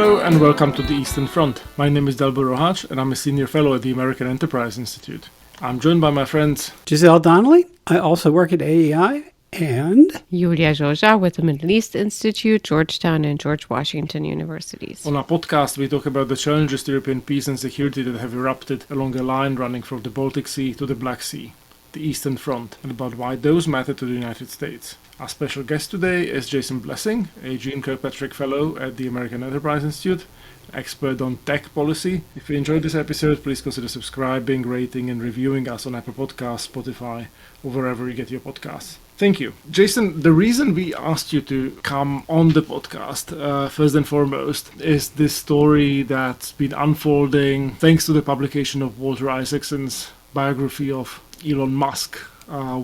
Hello and welcome to the Eastern Front. My name is Delbo Rohach and I'm a senior fellow at the American Enterprise Institute. I'm joined by my friends Giselle Donnelly. I also work at AEI. And Julia Joja with the Middle East Institute, Georgetown and George Washington Universities. On our podcast, we talk about the challenges to European peace and security that have erupted along a line running from the Baltic Sea to the Black Sea, the Eastern Front, and about why those matter to the United States. Our special guest today is Jason Blessing, a Jeane Kirkpatrick Fellow at the American Enterprise Institute, expert on tech policy. If you enjoyed this episode, please consider subscribing, rating, and reviewing us on Apple Podcasts, Spotify, or wherever you get your podcasts. Thank you. Jason, the reason we asked you to come on the podcast, first and foremost, is this story that's been unfolding thanks to the publication of Walter Isaacson's biography of Elon Musk,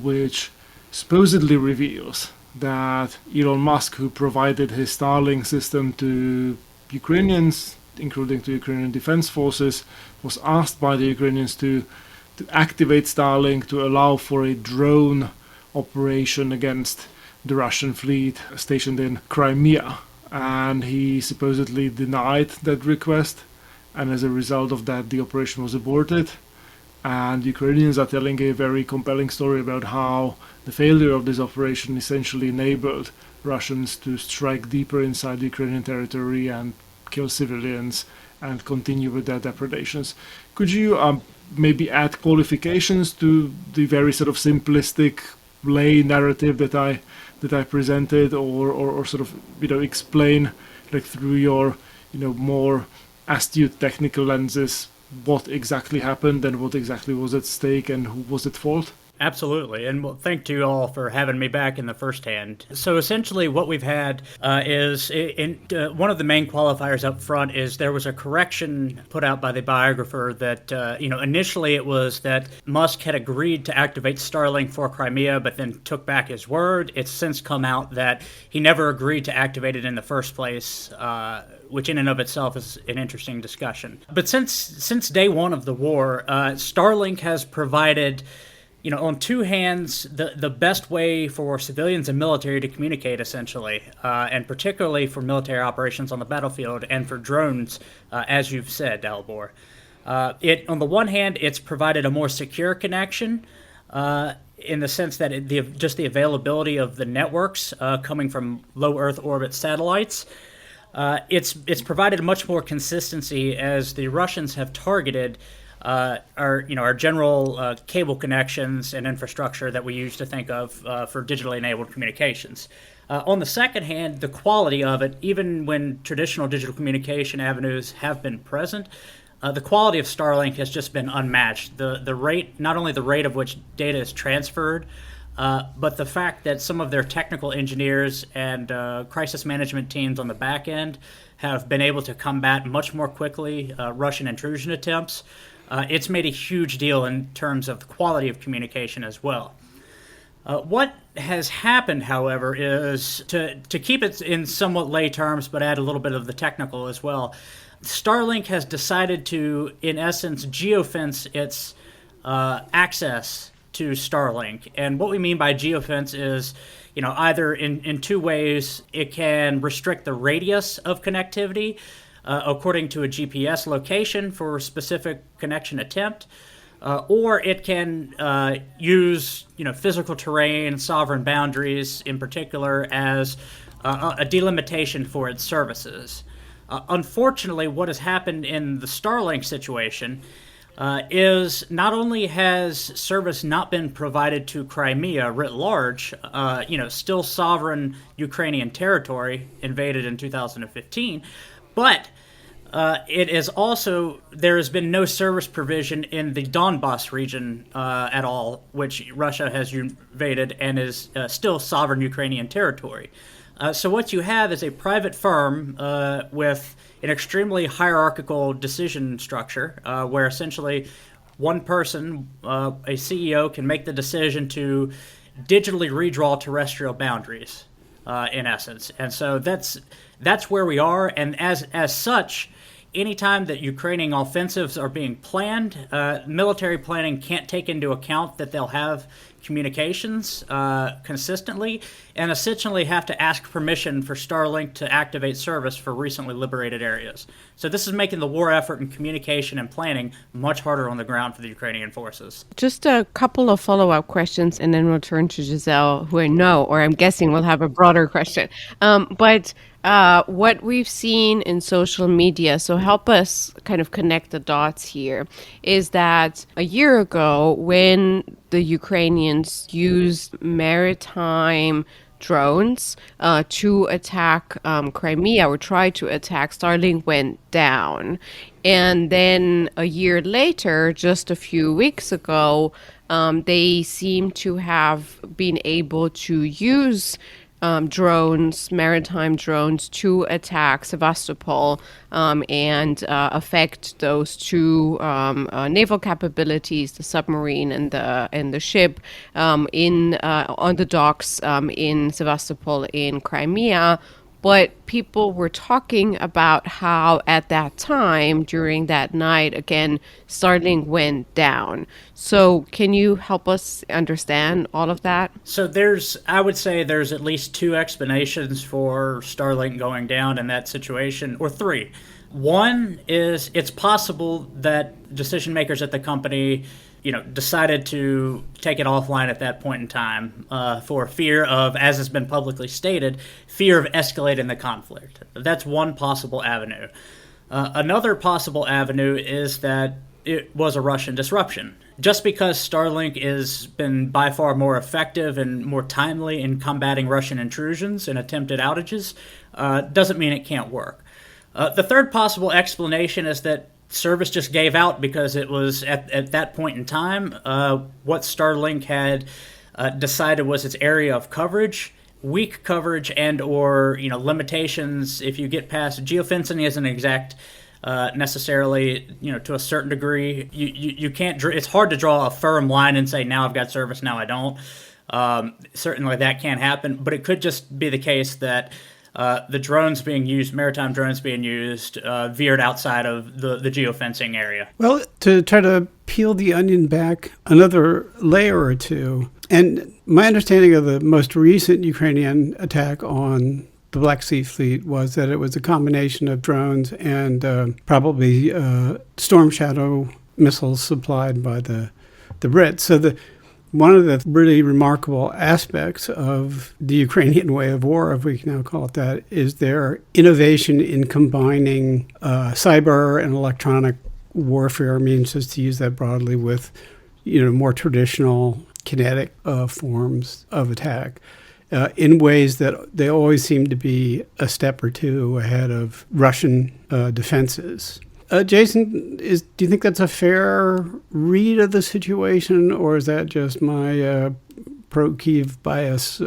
which supposedly reveals that Elon Musk, who provided his Starlink system to Ukrainians, including to Ukrainian defense forces, was asked by the Ukrainians to activate Starlink to allow for a drone operation against the Russian fleet stationed in Crimea, and he supposedly denied that request, and as a result of that the operation was aborted. And Ukrainians are telling a very compelling story about how the failure of this operation essentially enabled Russians to strike deeper inside Ukrainian territory and kill civilians and continue with their depredations. Could you maybe add qualifications to the very sort of simplistic lay narrative that I presented, or sort of explain, like, through your more astute technical lenses, what exactly happened and what exactly was at stake and who was at fault? Absolutely, and well, thank you all for having me back in the first hand. So essentially what we've had is, one of the main qualifiers up front is there was a correction put out by the biographer that, initially it was that Musk had agreed to activate Starlink for Crimea, but then took back his word. It's since come out that he never agreed to activate it in the first place, which in and of itself is an interesting discussion. But since day one of the war, Starlink has provided, on two hands, the best way for civilians and military to communicate, essentially, and particularly for military operations on the battlefield and for drones, as you've said, Dalbor. On the one hand, it's provided a more secure connection, in the sense that just the availability of the networks coming from low Earth orbit satellites. It's provided much more consistency, as the Russians have targeted our general cable connections and infrastructure that we used to think of for digitally enabled communications. On the second hand, the quality of it, even when traditional digital communication avenues have been present, the quality of Starlink has just been unmatched. The rate, not only the rate of which data is transferred, but the fact that some of their technical engineers and crisis management teams on the back end have been able to combat much more quickly Russian intrusion attempts. It's made a huge deal in terms of the quality of communication as well. What has happened, however, is, to keep it in somewhat lay terms but add a little bit of the technical as well, Starlink has decided to, in essence, geofence its access to Starlink. And what we mean by geofence is, either in two ways. It can restrict the radius of connectivity according to a GPS location for a specific connection attempt, or it can use physical terrain, sovereign boundaries in particular, as a delimitation for its services. Unfortunately, what has happened in the Starlink situation is not only has service not been provided to Crimea writ large, still sovereign Ukrainian territory invaded in 2015, but it is also, there has been no service provision in the Donbas region at all, which Russia has invaded and is still sovereign Ukrainian territory. So what you have is a private firm with an extremely hierarchical decision structure, where essentially one person, a CEO, can make the decision to digitally redraw terrestrial boundaries, in essence. And so that's where we are. And as such, anytime that Ukrainian offensives are being planned, military planning can't take into account that they'll have communications consistently, and essentially have to ask permission for Starlink to activate service for recently liberated areas. So this is making the war effort in communication and planning much harder on the ground for the Ukrainian forces. Just a couple of follow-up questions, and then we'll turn to Giselle, who I know, or I'm guessing, will have a broader question. But what we've seen in social media, so help us kind of connect the dots here, is that a year ago, when the Ukrainians used maritime drones to attack Crimea, or tried to attack, Starlink went down. And then a year later, just a few weeks ago, they seem to have been able to use drones, maritime drones, to attack Sevastopol and affect those two naval capabilities, the submarine and the ship, on the docks in Sevastopol in Crimea. But people were talking about how at that time, during that night, again, Starlink went down. So can you help us understand all of that? So I would say there's at least two explanations for Starlink going down in that situation, or three. One is it's possible that decision makers at the company decided to take it offline at that point in time for fear of, as has been publicly stated, fear of escalating the conflict. That's one possible avenue. Another possible avenue is that it was a Russian disruption. Just because Starlink has been by far more effective and more timely in combating Russian intrusions and attempted outages doesn't mean it can't work. The third possible explanation is that service just gave out because it was at that point in time what Starlink had decided was its area of coverage, weak coverage, and or limitations. If you get past geofencing, isn't exact necessarily to a certain degree. You can't. It's hard to draw a firm line and say now I've got service, now I don't. Certainly that can't happen, but it could just be the case that the drones being used, maritime drones being used, veered outside of the geofencing area. Well, to try to peel the onion back another layer or two, and my understanding of the most recent Ukrainian attack on the Black Sea Fleet was that it was a combination of drones and probably Storm Shadow missiles supplied by the Brits. So one of the really remarkable aspects of the Ukrainian way of war, if we can now call it that, is their innovation in combining cyber and electronic warfare, means just to use that broadly, with more traditional kinetic forms of attack in ways that they always seem to be a step or two ahead of Russian defenses. Jason, do you think that's a fair read of the situation, or is that just my pro-Kyiv bias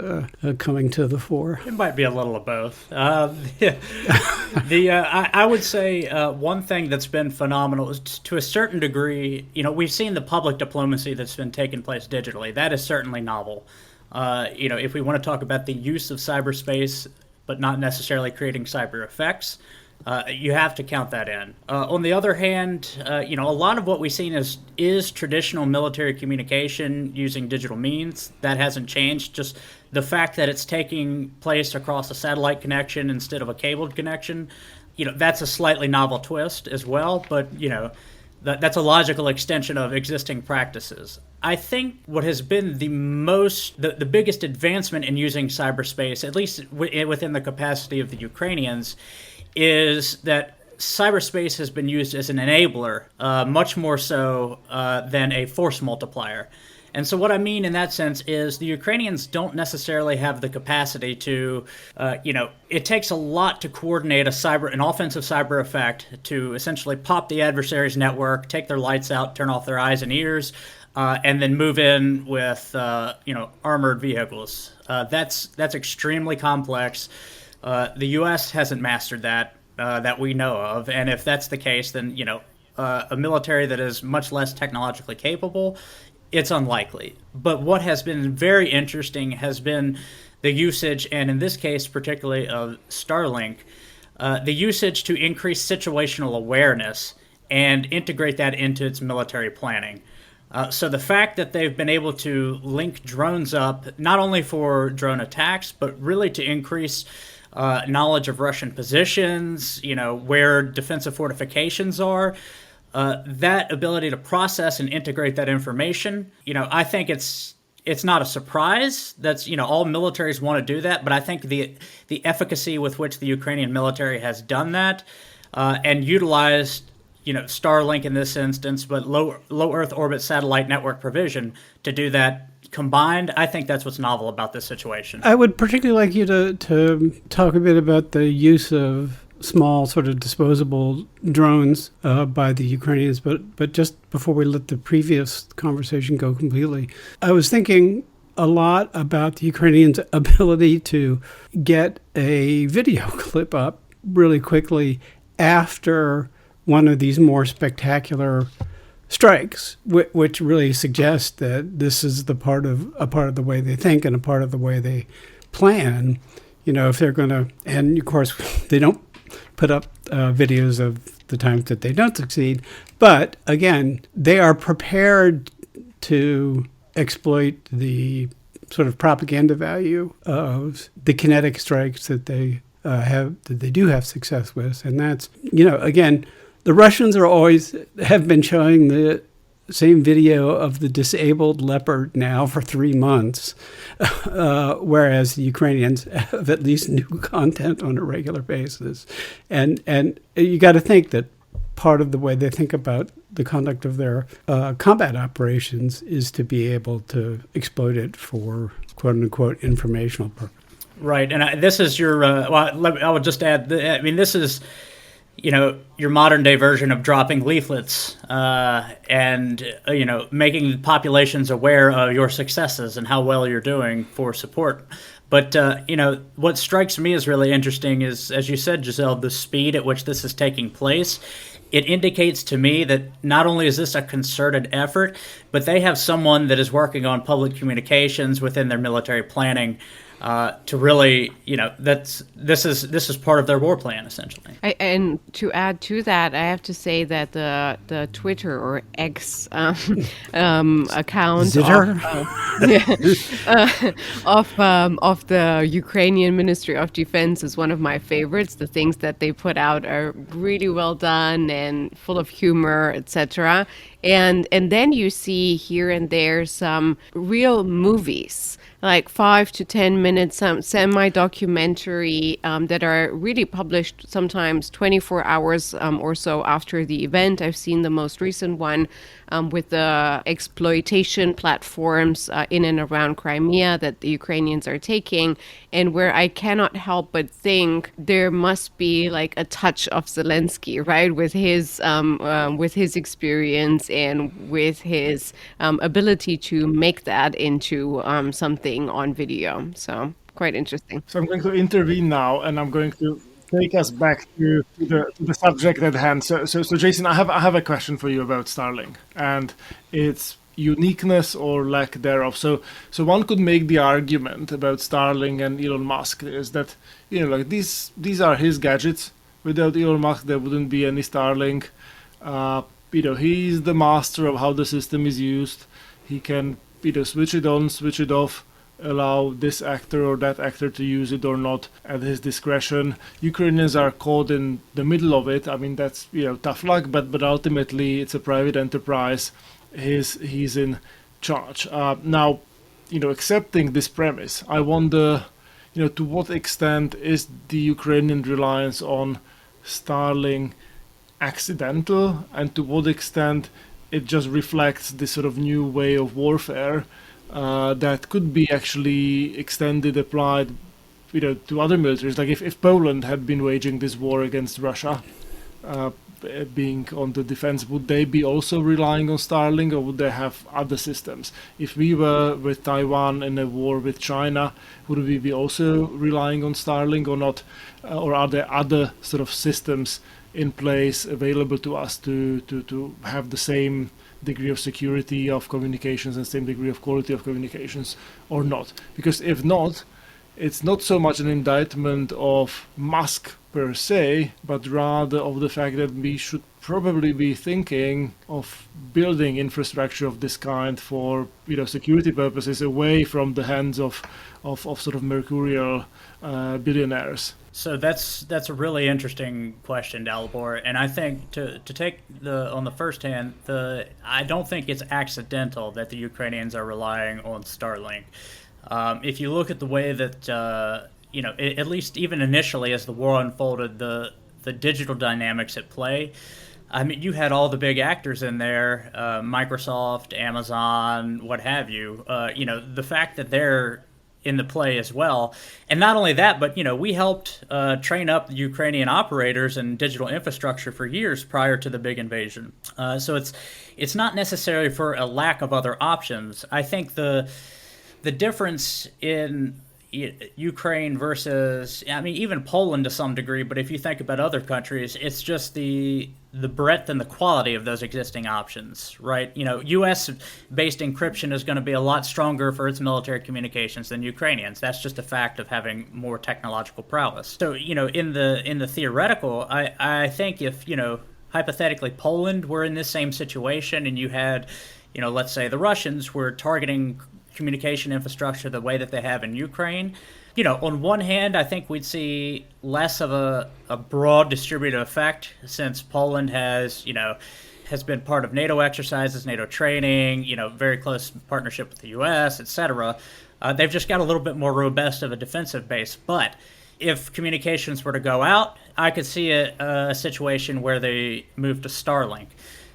coming to the fore? It might be a little of both. I would say one thing that's been phenomenal is, to a certain degree, we've seen the public diplomacy that's been taking place digitally. That is certainly novel. If we want to talk about the use of cyberspace, but not necessarily creating cyber effects, you have to count that in. On the other hand, a lot of what we've seen is traditional military communication using digital means. That hasn't changed. Just the fact that it's taking place across a satellite connection instead of a cabled connection, that's a slightly novel twist as well. But, that's a logical extension of existing practices. I think what has been the biggest advancement in using cyberspace, at least within the capacity of the Ukrainians, is that cyberspace has been used as an enabler, much more so than a force multiplier. And so what I mean in that sense is the Ukrainians don't necessarily have the capacity to, it takes a lot to coordinate an offensive cyber effect to essentially pop the adversary's network, take their lights out, turn off their eyes and ears, and then move in with, armored vehicles. That's extremely complex. The U.S. hasn't mastered that we know of, and if that's the case, then a military that is much less technologically capable, it's unlikely. But what has been very interesting has been the usage, and in this case particularly of Starlink, the usage to increase situational awareness and integrate that into its military planning. So the fact that they've been able to link drones up, not only for drone attacks, but really to increase knowledge of Russian positions, where defensive fortifications are, that ability to process and integrate that information, I think it's not a surprise. That's all militaries want to do that, but I think the efficacy with which the Ukrainian military has done that and utilized Starlink in this instance, but low Earth orbit satellite network provision to do that combined, I think that's what's novel about this situation. I would particularly like you to talk a bit about the use of small sort of disposable drones by the Ukrainians, but just before we let the previous conversation go completely, I was thinking a lot about the Ukrainians' ability to get a video clip up really quickly after one of these more spectacular strikes, which really suggests that this is a part of the way they think and a part of the way they plan. If they're going to, and of course they don't put up videos of the times that they don't succeed, but again, they are prepared to exploit the sort of propaganda value of the kinetic strikes that they do have success with, and that's again. The Russians have been showing the same video of the disabled leopard now for 3 months, whereas the Ukrainians have at least new content on a regular basis. And you got to think that part of the way they think about the conduct of their combat operations is to be able to exploit it for quote-unquote informational purposes. Right, and this is your, I would just add, this is, your modern day version of dropping leaflets and making populations aware of your successes and how well you're doing for support. But, what strikes me as really interesting is, as you said, Giselle, the speed at which this is taking place. It indicates to me that not only is this a concerted effort, but they have someone that is working on public communications within their military planning to really, this is part of their war plan, essentially. And to add to that, I have to say that the Twitter or X account of the Ukrainian Ministry of Defense is one of my favorites. The things that they put out are really well done and full of humor, etc. And then you see here and there some real movies, like 5 to 10 minutes, some semi-documentary that are really published sometimes 24 hours or so after the event. I've seen the most recent one with the exploitation platforms in and around Crimea that the Ukrainians are taking, and where I cannot help but think there must be like a touch of Zelensky, right, with his experience and with his ability to make that into something on video. So quite interesting. So I'm going to intervene now, and I'm going to take us back to the subject at hand. So Jason, I have a question for you about Starlink and its uniqueness or lack thereof. So one could make the argument about Starlink and Elon Musk is that these are his gadgets. Without Elon Musk, there wouldn't be any Starlink. He's the master of how the system is used. He can switch it on, switch it off, allow this actor or that actor to use it or not at his discretion. Ukrainians are caught in the middle of it. I mean, that's tough luck, but ultimately it's a private enterprise. He's in charge. Now, accepting this premise, I wonder, to what extent is the Ukrainian reliance on Starlink accidental, and to what extent it just reflects this sort of new way of warfare that could be actually extended, applied, to other militaries. Like if Poland had been waging this war against Russia, being on the defense, would they be also relying on Starlink, or would they have other systems? If we were with Taiwan in a war with China, would we be also relying on Starlink or not? Or are there other sort of systems in place available to us to have the same degree of security of communications and same degree of quality of communications or not? Because if not, it's not so much an indictment of Musk per se, but rather of the fact that we should probably be thinking of building infrastructure of this kind for security purposes away from the hands of sort of mercurial billionaires. So that's a really interesting question, Dalibor, and I think to take on the first hand, I don't think it's accidental that the Ukrainians are relying on Starlink. If you look at the way that at least even initially as the war unfolded, the digital dynamics at play. I mean, you had all the big actors in there, Microsoft, Amazon, what have you. The fact that they're in the play as well. And not only that, but, we helped train up the Ukrainian operators and digital infrastructure for years prior to the big invasion. So it's not necessarily for a lack of other options. I think the difference in Ukraine versus, even Poland to some degree, but if you think about other countries, it's just the breadth and the quality of those existing options, right? U.S.-based encryption is going to be a lot stronger for its military communications than Ukrainians. That's just a fact of having more technological prowess. So, in the theoretical, I think if, hypothetically Poland were in this same situation and you had, let's say the Russians were targeting communication infrastructure the way that they have in Ukraine, on one hand, I think we'd see less of a broad distributed effect since Poland has been part of NATO exercises, NATO training, very close partnership with the U.S., etc. They've just got a little bit more robust of a defensive base. But if communications were to go out, I could see a situation where they move to Starlink.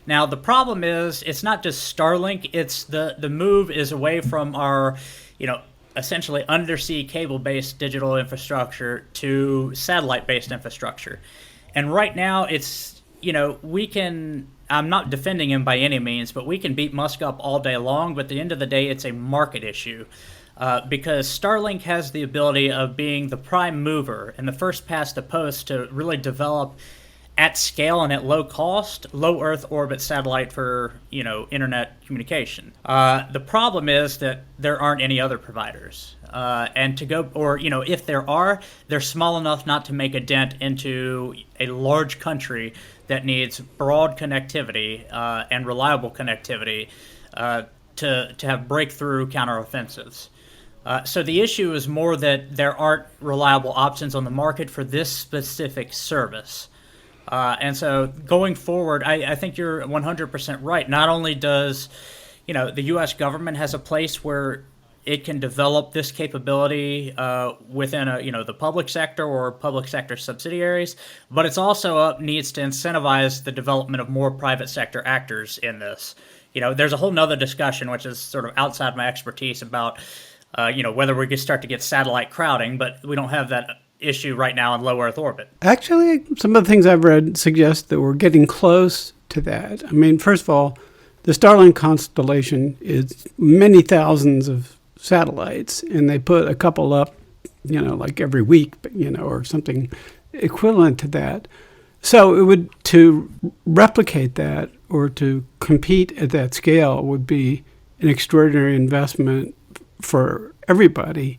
Now, the problem is it's not just Starlink, it's the move is away from our, essentially undersea cable-based digital infrastructure to satellite-based infrastructure. And right now it's, I'm not defending him by any means, but we can beat Musk up all day long, but at the end of the day, it's a market issue. Because Starlink has the ability of being the prime mover and the first past the post to really develop at scale and at low cost, low Earth orbit satellite for, internet communication. The problem is that there aren't any other providers. And to go, or, if there are, they're small enough not to make a dent into a large country that needs broad connectivity and reliable connectivity to have breakthrough counteroffensives. So the issue is more that there aren't reliable options on the market for this specific service. And so going forward, I think you're 100% right. Not only does, the U.S. government has a place where it can develop this capability within the public sector or public sector subsidiaries, but it's also needs to incentivize the development of more private sector actors in this. There's a whole nother discussion, which is sort of outside my expertise about, whether we could start to get satellite crowding, but we don't have that issue right now in low Earth orbit. Actually, some of the things I've read suggest that we're getting close to that. First of all, the Starlink constellation is many thousands of satellites, and they put a couple up, like every week, or something equivalent to that. So to replicate that or to compete at that scale would be an extraordinary investment for everybody.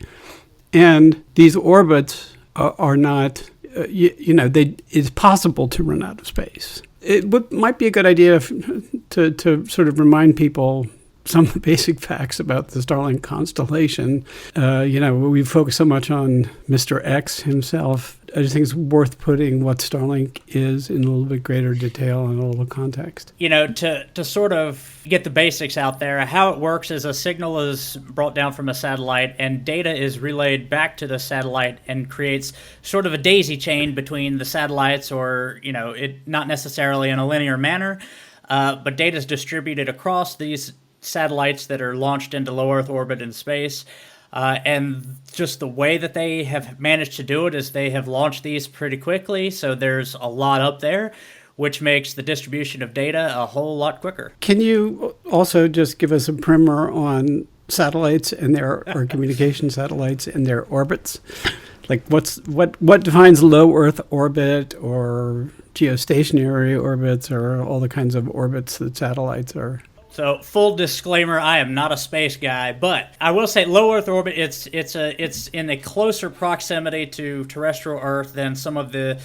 And these orbits are not, it's possible to run out of space. It might be a good idea to sort of remind people some of the basic facts about the Starlink constellation. We focus so much on Mr. X himself. I just think it's worth putting what Starlink is in a little bit greater detail and a little context. To sort of get the basics out there, how it works is a signal is brought down from a satellite and data is relayed back to the satellite and creates sort of a daisy chain between the satellites, or, it not necessarily in a linear manner, but data is distributed across these satellites that are launched into low Earth orbit in space. And just the way that they have managed to do it is they have launched these pretty quickly, so there's a lot up there, which makes the distribution of data a whole lot quicker. Can you also just give us a primer on satellites and or communication satellites and their orbits? Like what defines low Earth orbit or geostationary orbits or all the kinds of orbits that satellites are? So, full disclaimer: I am not a space guy, but I will say, low Earth orbit. It's in a closer proximity to terrestrial Earth than some of the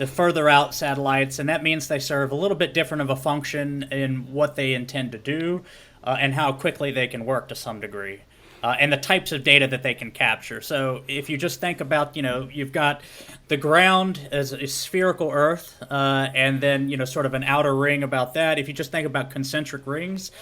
further out satellites, and that means they serve a little bit different of a function in what they intend to do, and how quickly they can work to some degree. And the types of data that they can capture. So if you just think about, you've got the ground as a spherical Earth, and then, sort of an outer ring about that. If you just think about concentric rings,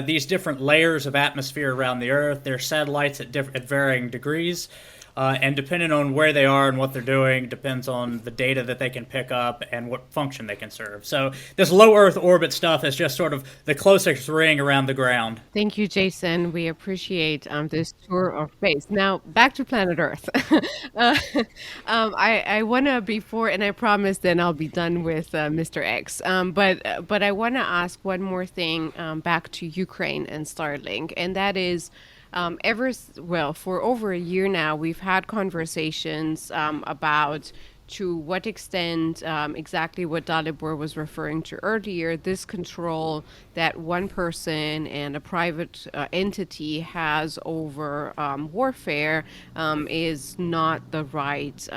these different layers of atmosphere around the Earth, they're satellites at varying degrees. And depending on where they are and what they're doing, depends on the data that they can pick up and what function they can serve. So this low Earth orbit stuff is just sort of the closest ring around the ground. Thank you, Jason. We appreciate this tour of space. Now, back to planet Earth. I want to, before, and I promise then I'll be done with Mr. X, but I want to ask one more thing back to Ukraine and Starlink, and that is, for over a year now, we've had conversations about to what extent exactly what Dalibor was referring to earlier, this control that one person and a private entity has over warfare is not the right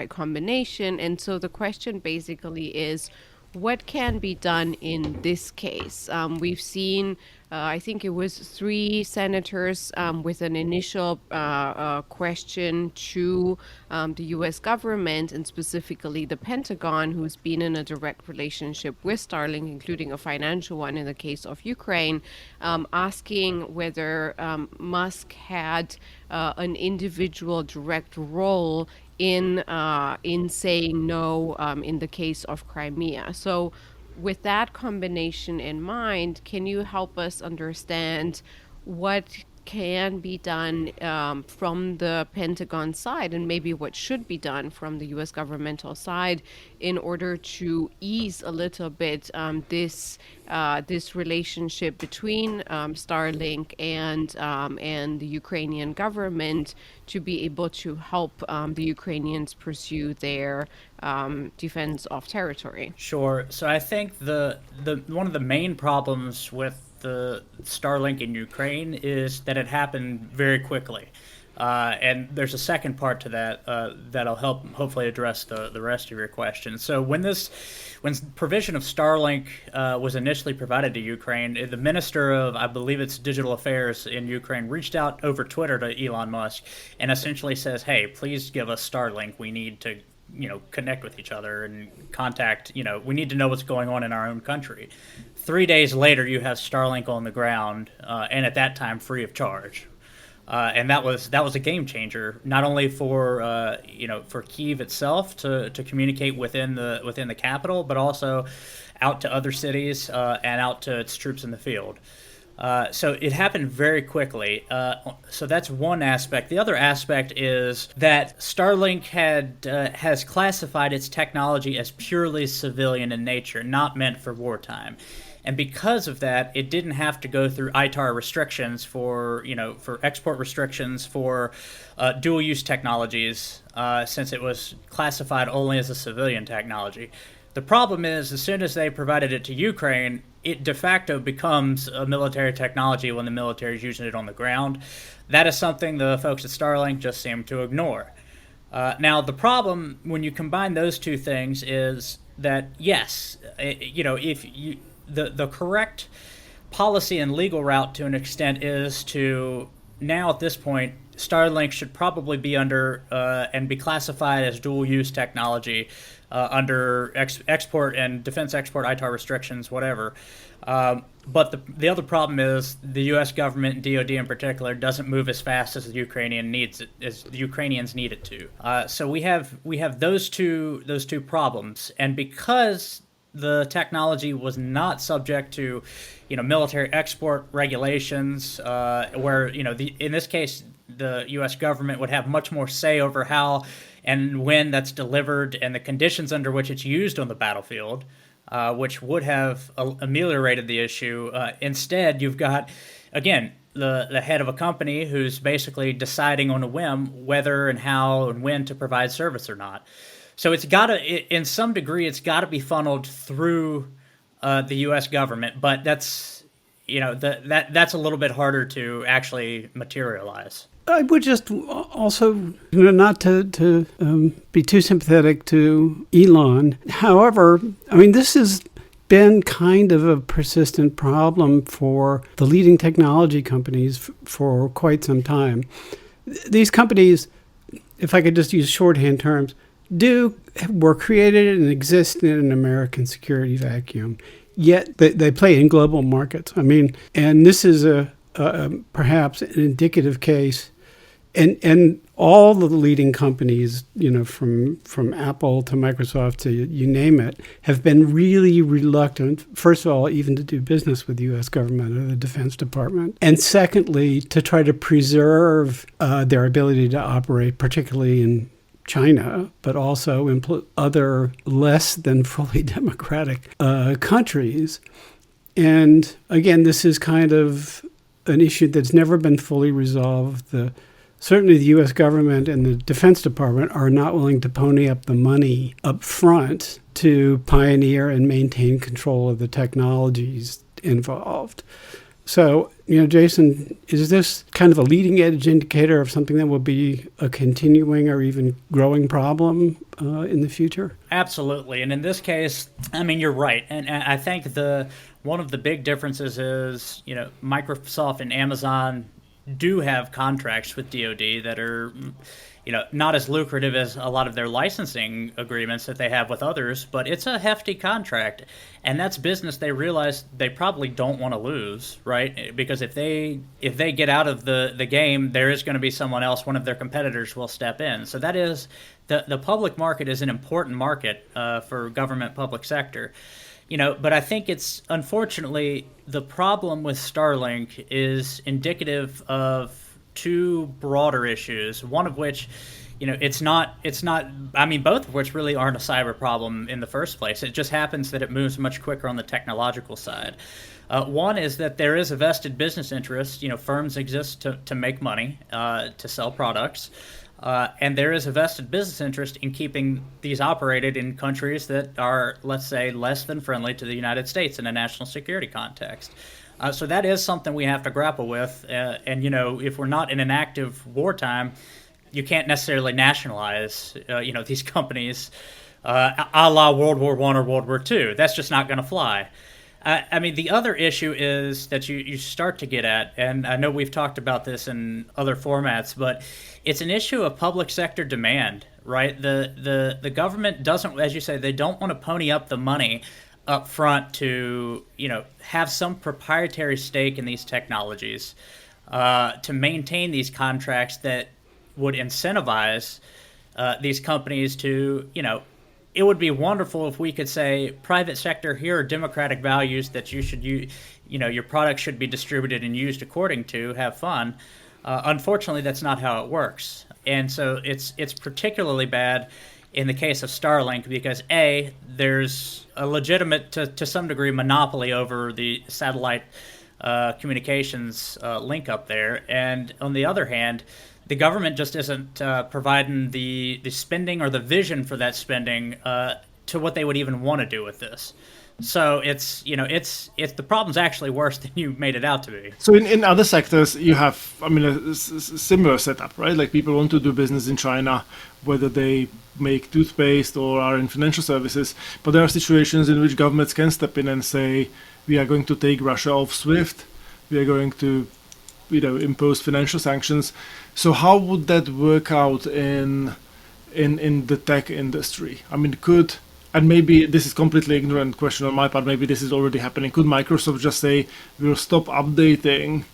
combination. And so the question basically is, what can be done in this case? We've seen, I think it was 3 senators with an initial question to the U.S. government, and specifically the Pentagon, who's been in a direct relationship with Starlink, including a financial one in the case of Ukraine, asking whether Musk had an individual direct role in saying no in the case of Crimea. So with that combination in mind, can you help us understand what can be done from the Pentagon side, and maybe what should be done from the U.S. governmental side in order to ease a little bit this relationship between Starlink and the Ukrainian government, to be able to help the Ukrainians pursue their defense of territory? Sure. So I think the one of the main problems with the Starlink in Ukraine is that it happened very quickly. And there's a second part to that that'll help hopefully address the rest of your question. So when provision of Starlink was initially provided to Ukraine, the Minister of, I believe it's Digital Affairs in Ukraine, reached out over Twitter to Elon Musk and essentially says, hey, please give us Starlink. We need to connect with each other and contact, we need to know what's going on in our own country. 3 days later, you have Starlink on the ground, and at that time, free of charge. And that was a game changer, not only for for Kyiv itself to communicate within the capital, but also out to other cities and out to its troops in the field. So it happened very quickly. So that's one aspect. The other aspect is that Starlink has classified its technology as purely civilian in nature, not meant for wartime. And because of that, it didn't have to go through ITAR restrictions for export restrictions for dual-use technologies, since it was classified only as a civilian technology. The problem is, as soon as they provided it to Ukraine, it de facto becomes a military technology when the military is using it on the ground. That is something the folks at Starlink just seem to ignore. Now, the problem when you combine those two things is that, yes, the correct policy and legal route to an extent is to, now at this point, Starlink should probably be under and be classified as dual-use technology under export and defense export ITAR restrictions, whatever. But the other problem is the U.S. government, DoD in particular, doesn't move as fast as the Ukrainians need it to. So we have those two problems, and because the technology was not subject to, military export regulations, where in this case the U.S. government would have much more say over how and when that's delivered and the conditions under which it's used on the battlefield, which would have ameliorated the issue. Instead, you've got, again, the head of a company who's basically deciding on a whim whether and how and when to provide service or not. So it's got to, in some degree, it's got to be funneled through the U.S. government, but that's that's a little bit harder to actually materialize. I would just also, not to be too sympathetic to Elon. However, I mean, this has been kind of a persistent problem for the leading technology companies for quite some time. These companies, if I could just use shorthand terms, were created and exist in an American security vacuum, yet they play in global markets. I mean, and this is perhaps an indicative case. And all the leading companies, from Apple to Microsoft to you name it, have been really reluctant, first of all, even to do business with the U.S. government or the Defense Department. And secondly, to try to preserve their ability to operate, particularly in China, but also in other less than fully democratic countries. And again, this is kind of an issue that's never been fully resolved. Certainly the U.S. government and the Defense Department are not willing to pony up the money up front to pioneer and maintain control of the technologies involved. So, Jason, is this kind of a leading edge indicator of something that will be a continuing or even growing problem in the future? Absolutely. And in this case, I mean, you're right. And I think one of the big differences is, Microsoft and Amazon do have contracts with DoD that are, not as lucrative as a lot of their licensing agreements that they have with others, but it's a hefty contract. And that's business they realize they probably don't want to lose, right? Because if they get out of the game, there is going to be someone else, one of their competitors will step in. So that is, the public market is an important market for government public sector. But I think it's, unfortunately, the problem with Starlink is indicative of two broader issues, one of which, it's not, I mean, both of which really aren't a cyber problem in the first place. It just happens that it moves much quicker on the technological side. One is that there is a vested business interest. Firms exist to make money, to sell products. And there is a vested business interest in keeping these operated in countries that are, let's say, less than friendly to the United States in a national security context. So that is something we have to grapple with. And, if we're not in an active wartime, you can't necessarily nationalize, these companies a la World War I or World War II. That's just not going to fly. I mean, the other issue is that you start to get at, and I know we've talked about this in other formats, but it's an issue of public sector demand, right? The government doesn't, as you say, they don't want to pony up the money up front to, have some proprietary stake in these technologies to maintain these contracts that would incentivize these companies to, it would be wonderful if we could say, private sector, here are democratic values that you should use, your products should be distributed and used according to, have fun. Unfortunately, that's not how it works. And so it's particularly bad in the case of Starlink because, A, there's a legitimate, to some degree, monopoly over the satellite communications link up there. And on the other hand, the government just isn't providing the spending or the vision for that spending to what they would even want to do with this. So it's the problem's actually worse than you made it out to be. So in other sectors, you have, a similar setup, right? Like people want to do business in China, whether they make toothpaste or are in financial services. But there are situations in which governments can step in and say, we are going to take Russia off SWIFT. We are going to, impose financial sanctions. So how would that work out in the tech industry? I mean, and maybe this is completely ignorant question on my part, maybe this is already happening. Could Microsoft just say, we'll stop updating,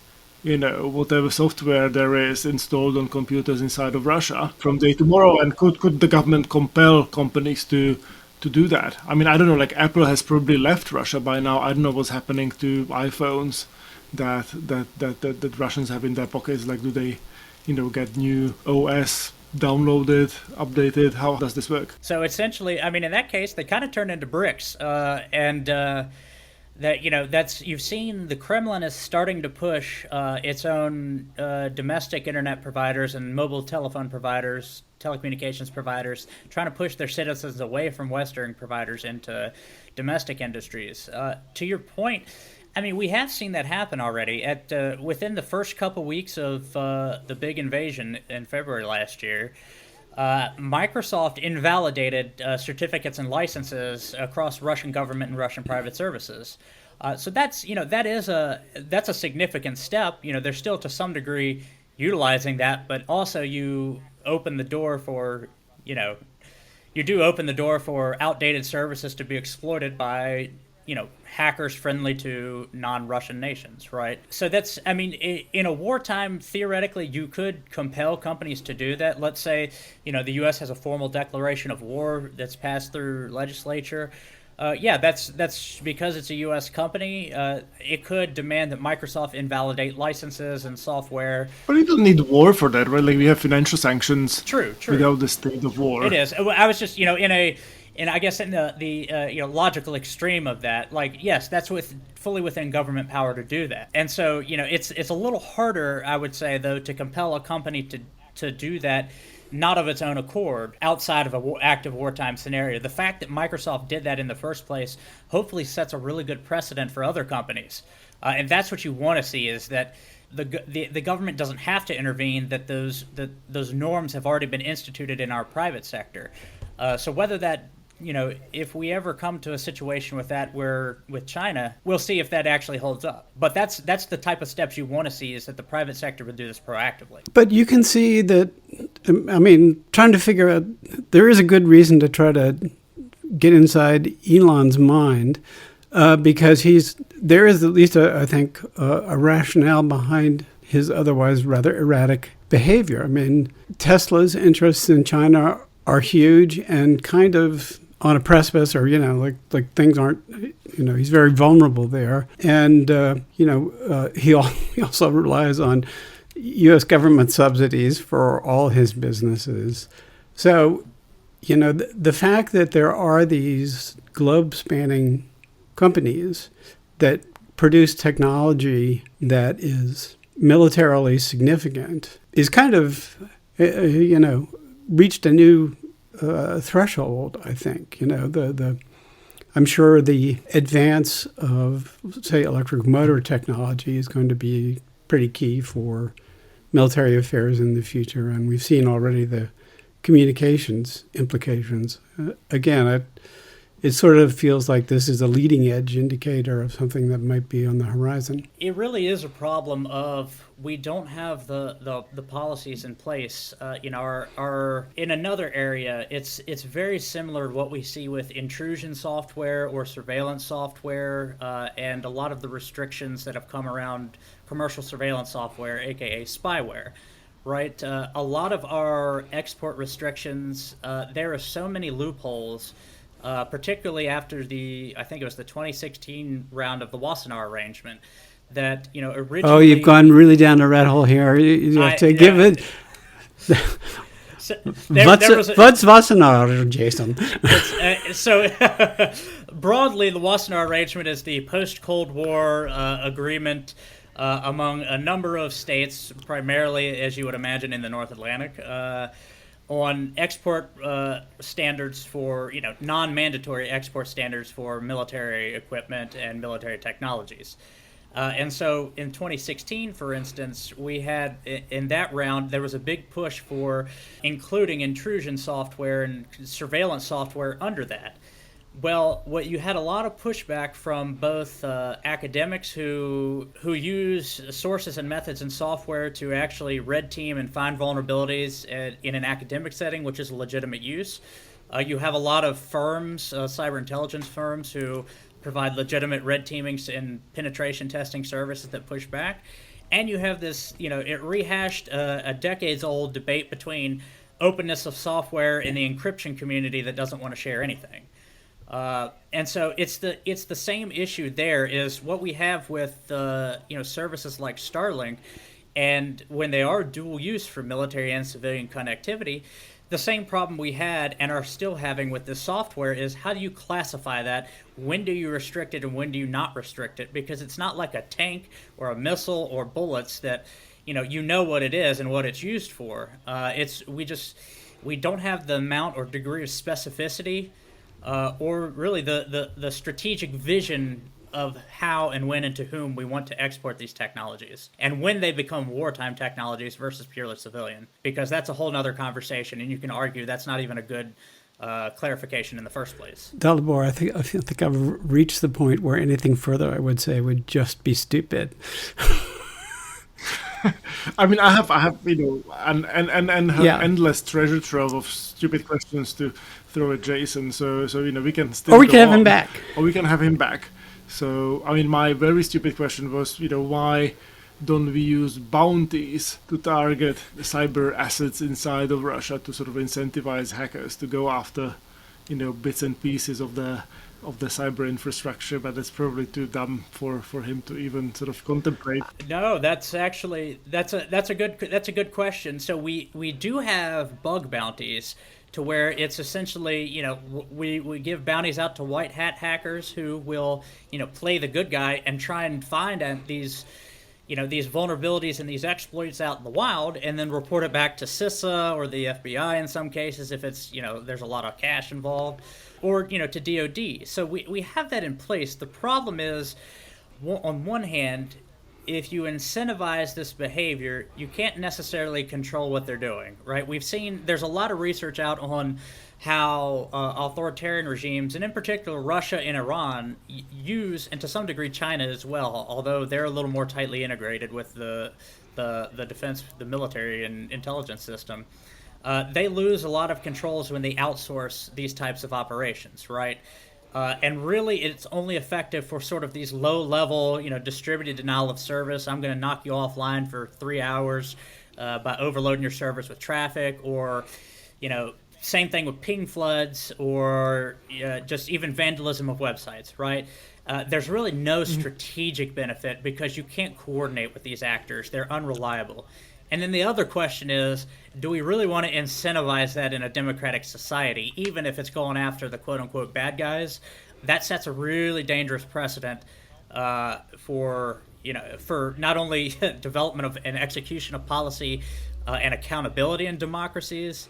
whatever software there is installed on computers inside of Russia from day tomorrow? And could the government compel companies to do that? I mean, I don't know, like Apple has probably left Russia by now. I don't know what's happening to iPhones that Russians have in their pockets. Like, do they, get new OS downloaded, updated? How does this work? So essentially, I mean, in that case, they kind of turn into bricks. And that that's you've seen the Kremlin is starting to push its own domestic internet providers and mobile telephone providers, telecommunications providers, trying to push their citizens away from Western providers into domestic industries. To your point, I mean, we have seen that happen already. Within the first couple weeks of the big invasion in February last year, Microsoft invalidated certificates and licenses across Russian government and Russian private services. So that's that's a significant step. They're still to some degree utilizing that, but also you open the door for you do open the door for outdated services to be exploited by hackers friendly to non-Russian nations, right? So that's, I mean, in a wartime, theoretically, you could compel companies to do that. Let's say, the U.S. has a formal declaration of war that's passed through legislature. That's because it's a U.S. company. It could demand that Microsoft invalidate licenses and software. But you don't need war for that, right? Like, we have financial sanctions. True. Without the state of war. It is. I was just, and I guess in the logical extreme of that, like, yes, that's fully within government power to do that. And so, it's a little harder, I would say, though, to compel a company to do that not of its own accord outside of an active wartime scenario. The fact that Microsoft did that in the first place hopefully sets a really good precedent for other companies. And that's what you want to see, is that the government doesn't have to intervene, that those norms have already been instituted in our private sector. So whether that, if we ever come to a situation with China, we'll see if that actually holds up. But that's the type of steps you want to see, is that the private sector would do this proactively. But you can see that, I mean, trying to figure out, there is a good reason to try to get inside Elon's mind, because there is at least, I think, a rationale behind his otherwise rather erratic behavior. I mean, Tesla's interests in China are huge and kind of on a precipice, or like things aren't, he's very vulnerable there, and he also relies on U.S. government subsidies for all his businesses. So the fact that there are these globe-spanning companies that produce technology that is militarily significant is kind of reached a new threshold, I think. I'm sure the advance of, say, electric motor technology is going to be pretty key for military affairs in the future, and we've seen already the communications implications. Again, it sort of feels like this is a leading edge indicator of something that might be on the horizon. It really is a problem of we don't have the policies in place. In another area, it's very similar to what we see with intrusion software or surveillance software, and a lot of the restrictions that have come around commercial surveillance software, aka spyware. Right, a lot of our export restrictions, there are so many loopholes. Particularly after I think it was the 2016 round of the Wassenaar arrangement, that originally. Oh, you've gone really down a rat hole here. You have to give it. What's Wassenaar, Jason? So broadly, the Wassenaar arrangement is the post-Cold War agreement among a number of states, primarily, as you would imagine, in the North Atlantic. On export standards for, non-mandatory export standards for military equipment and military technologies. And so in 2016, for instance, we had, in that round, there was a big push for including intrusion software and surveillance software under that. Well, what you had a lot of pushback from both academics who use sources and methods and software to actually red team and find vulnerabilities in an academic setting, which is a legitimate use. You have a lot of firms, cyber intelligence firms, who provide legitimate red teaming and penetration testing services that push back. And you have this, it rehashed a decades-old debate between openness of software and the encryption community that doesn't want to share anything. And so it's the same issue there, is what we have with services like Starlink, and when they are dual use for military and civilian connectivity, the same problem we had and are still having with this software is how do you classify that? When do you restrict it and when do you not restrict it? Because it's not like a tank or a missile or bullets that you know what it is and what it's used for. We don't have the amount or degree of specificity or really the strategic vision of how and when and to whom we want to export these technologies and when they become wartime technologies versus purely civilian, because that's a whole nother conversation, and you can argue that's not even a good clarification in the first place. Dalibor, I think I've reached the point where anything further I would say would just be stupid. I mean, I have an endless treasure trove of stupid questions to throw at Jason. So we can still. Or we go can have on. him back. Or we can have him back. So I mean, my very stupid question was, why don't we use bounties to target the cyber assets inside of Russia to sort of incentivize hackers to go after, bits and pieces of the cyber infrastructure? But that's probably too dumb for him to even sort of contemplate. No, that's a good question. So we do have bug bounties to where it's essentially, we give bounties out to white hat hackers who will, play the good guy and try and find these vulnerabilities and these exploits out in the wild, and then report it back to CISA or the FBI in some cases if it's, there's a lot of cash involved, or, to DOD. So we have that in place. The problem is, on one hand, if you incentivize this behavior, you can't necessarily control what they're doing, right? There's a lot of research out on how authoritarian regimes, and in particular Russia and Iran, use, and to some degree China as well, although they're a little more tightly integrated with the defense, the military and intelligence system. They lose a lot of controls when they outsource these types of operations, right? And really, it's only effective for sort of these low-level, distributed denial of service. I'm going to knock you offline for 3 hours by overloading your servers with traffic, or, same thing with ping floods, or just even vandalism of websites, right? There's really no strategic benefit because you can't coordinate with these actors. They're unreliable. And then the other question is, do we really want to incentivize that in a democratic society, even if it's going after the quote-unquote bad guys? That sets a really dangerous precedent for not only development of and execution of policy and accountability in democracies,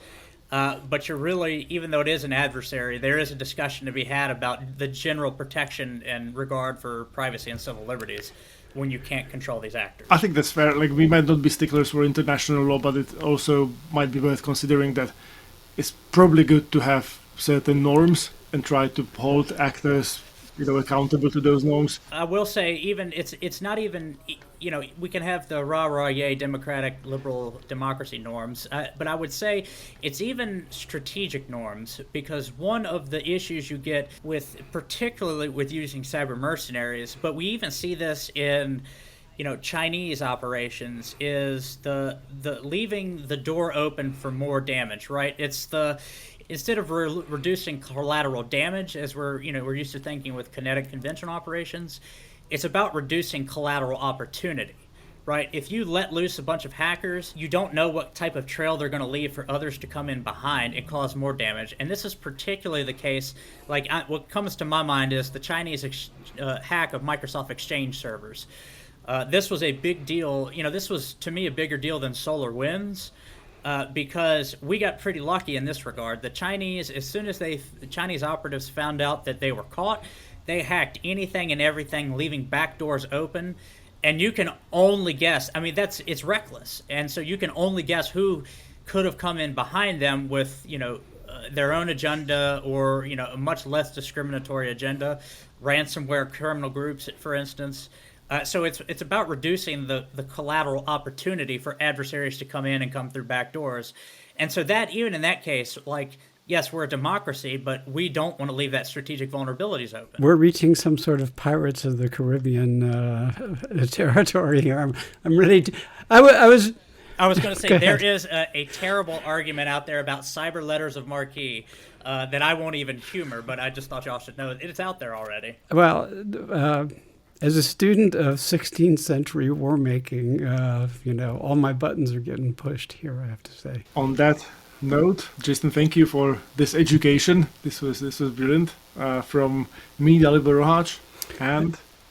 but you're really, even though it is an adversary, there is a discussion to be had about the general protection and regard for privacy and civil liberties when you can't control these actors. I think that's fair. Like, we might not be sticklers for international law, but it also might be worth considering that it's probably good to have certain norms and try to hold actors, accountable to those norms. I will say, even it's not even, we can have the rah yay democratic liberal democracy norms, but I would say it's even strategic norms, because one of the issues you get with, particularly with using cyber mercenaries, but we even see this in Chinese operations, is the leaving the door open for more damage, right? Instead of reducing collateral damage, as we're used to thinking with kinetic conventional operations, it's about reducing collateral opportunity, right? If you let loose a bunch of hackers, you don't know what type of trail they're going to leave for others to come in behind and cause more damage. And this is particularly the case, what comes to my mind is the Chinese hack of Microsoft Exchange servers. This was a big deal. This was, to me, a bigger deal than SolarWinds. Because we got pretty lucky in this regard. The Chinese, as soon as the Chinese operatives found out that they were caught, they hacked anything and everything, leaving back doors open. And you can only guess. I mean, it's reckless. And so you can only guess who could have come in behind them with, their own agenda, or, a much less discriminatory agenda. Ransomware criminal groups, for instance. So it's about reducing the collateral opportunity for adversaries to come in and come through back doors. And so that, even in that case, yes, we're a democracy, but we don't want to leave that strategic vulnerabilities open. We're reaching some sort of Pirates of the Caribbean territory here. I'm really... I was going to say, there is a terrible argument out there about cyber letters of marque that I won't even humor, but I just thought y'all should know it's out there already. Well... as a student of 16th century war making, all my buttons are getting pushed here, I have to say. On that note, Jason, thank you for this education. This was brilliant. From me, Dalibor Rohac,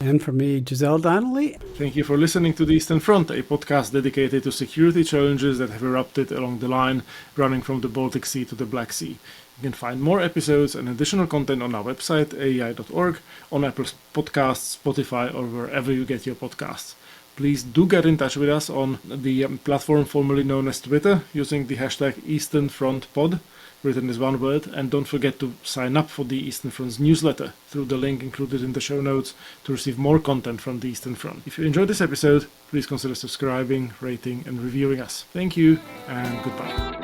And for me, Giselle Donnelly. thank you for listening to The Eastern Front, a podcast dedicated to security challenges that have erupted along the line running from the Baltic Sea to the Black Sea. You can find more episodes and additional content on our website, aei.org, on Apple Podcasts, Spotify, or wherever you get your podcasts. Please do get in touch with us on the platform formerly known as Twitter using the hashtag EasternFrontPod, written as one word, and don't forget to sign up for the Eastern Front's newsletter through the link included in the show notes to receive more content from the Eastern Front. If you enjoyed this episode, please consider subscribing, rating, and reviewing us. Thank you, and goodbye.